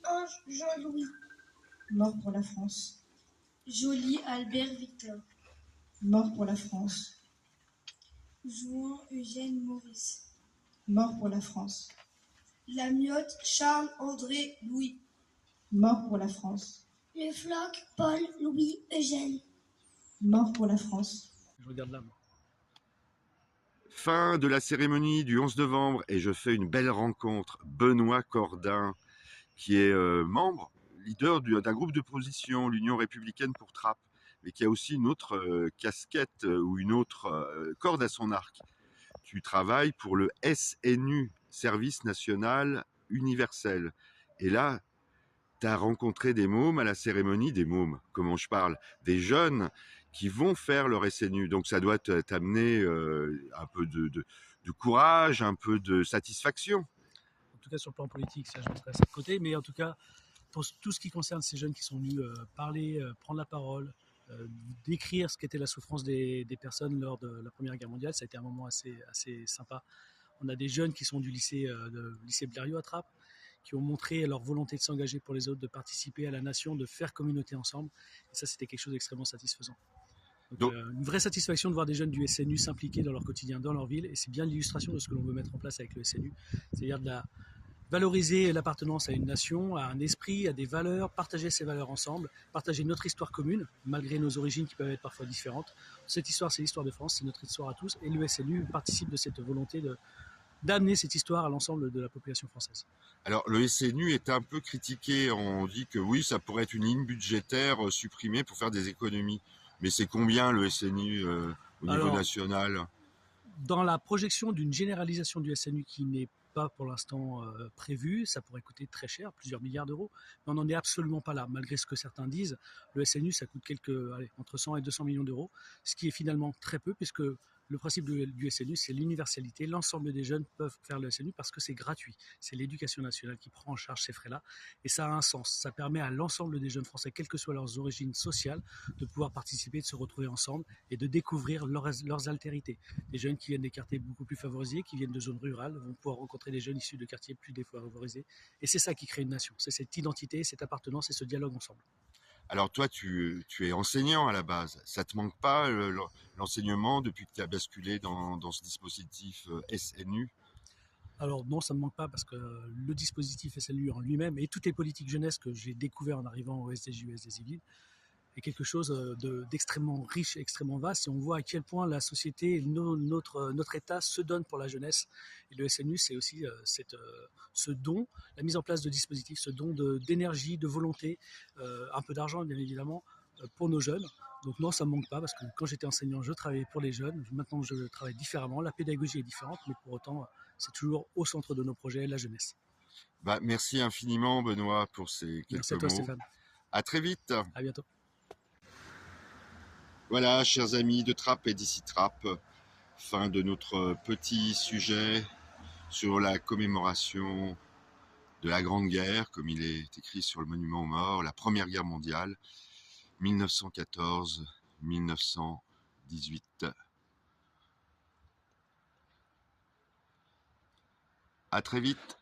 Ange Jean-Louis. Mort pour la France. Joly Albert Victor. Mort pour la France. Jouan Eugène Maurice. Mort pour la France. Lamiotte Charles André Louis. Mort pour la France. Le Floch Paul Louis Eugène. Mort pour la France. Je regarde là, moi. Fin de la cérémonie du 11 novembre et je fais une belle rencontre. Benoît Cordin, qui est membre, leader d'un groupe d'opposition, l'Union républicaine pour Trappes, mais qui a aussi une autre casquette ou une autre corde à son arc. Tu travailles pour le SNU, Service National Universel. Et là, tu as rencontré des mômes à la cérémonie, des mômes, comment je parle, des jeunes qui vont faire leur SNU. Donc ça doit t'amener un peu de courage, un peu de satisfaction. En tout cas, sur le plan politique, ça, je mettrai ça de côté. Mais en tout cas, pour tout ce qui concerne ces jeunes qui sont venus parler, prendre la parole, décrire ce qu'était la souffrance des personnes lors de la Première Guerre mondiale, ça a été un moment assez sympa. On a des jeunes qui sont du lycée Blériot à Trappes, qui ont montré leur volonté de s'engager pour les autres, de participer à la nation, de faire communauté ensemble. Et ça, c'était quelque chose d'extrêmement satisfaisant. Donc, une vraie satisfaction de voir des jeunes du SNU s'impliquer dans leur quotidien, dans leur ville. Et c'est bien l'illustration de ce que l'on veut mettre en place avec le SNU. C'est-à-dire de valoriser l'appartenance à une nation, à un esprit, à des valeurs, partager ces valeurs ensemble, partager notre histoire commune, malgré nos origines qui peuvent être parfois différentes. Cette histoire, c'est l'histoire de France, c'est notre histoire à tous. Et le SNU participe de cette volonté d'amener cette histoire à l'ensemble de la population française. Alors, le SNU est un peu critiqué. On dit que oui, ça pourrait être une ligne budgétaire supprimée pour faire des économies. Mais c'est combien le SNU au niveau national? Dans la projection d'une généralisation du SNU qui n'est pas pour l'instant prévue, ça pourrait coûter très cher, plusieurs milliards d'euros, mais on n'en est absolument pas là. Malgré ce que certains disent, le SNU, ça coûte entre 100 et 200 millions d'euros, ce qui est finalement très peu, puisque le principe du SNU, c'est l'universalité. L'ensemble des jeunes peuvent faire le SNU parce que c'est gratuit. C'est l'éducation nationale qui prend en charge ces frais-là. Et ça a un sens. Ça permet à l'ensemble des jeunes Français, quelles que soient leurs origines sociales, de pouvoir participer, de se retrouver ensemble et de découvrir leurs altérités. Des jeunes qui viennent des quartiers beaucoup plus favorisés, qui viennent de zones rurales, vont pouvoir rencontrer des jeunes issus de quartiers plus défavorisés. Et c'est ça qui crée une nation. C'est cette identité, cette appartenance et ce dialogue ensemble. Alors toi, tu es enseignant à la base. Ça te manque pas l'enseignement depuis que tu as basculé dans ce dispositif SNU? Alors non, ça ne me manque pas parce que le dispositif SNU en lui-même et toutes les politiques jeunesse que j'ai découvert en arrivant au SDJ, SDJ est quelque chose d'extrêmement riche, extrêmement vaste. Et on voit à quel point la société, notre État se donne pour la jeunesse. Et le SNU, c'est aussi ce don, la mise en place de dispositifs, ce don d'énergie, de volonté, un peu d'argent bien évidemment, pour nos jeunes. Donc non, ça ne me manque pas parce que quand j'étais enseignant, je travaillais pour les jeunes. Maintenant, je travaille différemment. La pédagogie est différente, mais pour autant, c'est toujours au centre de nos projets, la jeunesse. Merci infiniment, Benoît, pour ces quelques mots. Merci à toi, Stéphane. À très vite. À bientôt. Voilà, chers amis de Trappes et d'ici Trappes, fin de notre petit sujet sur la commémoration de la Grande Guerre, comme il est écrit sur le monument aux morts, la Première Guerre mondiale, 1914-1918. À très vite.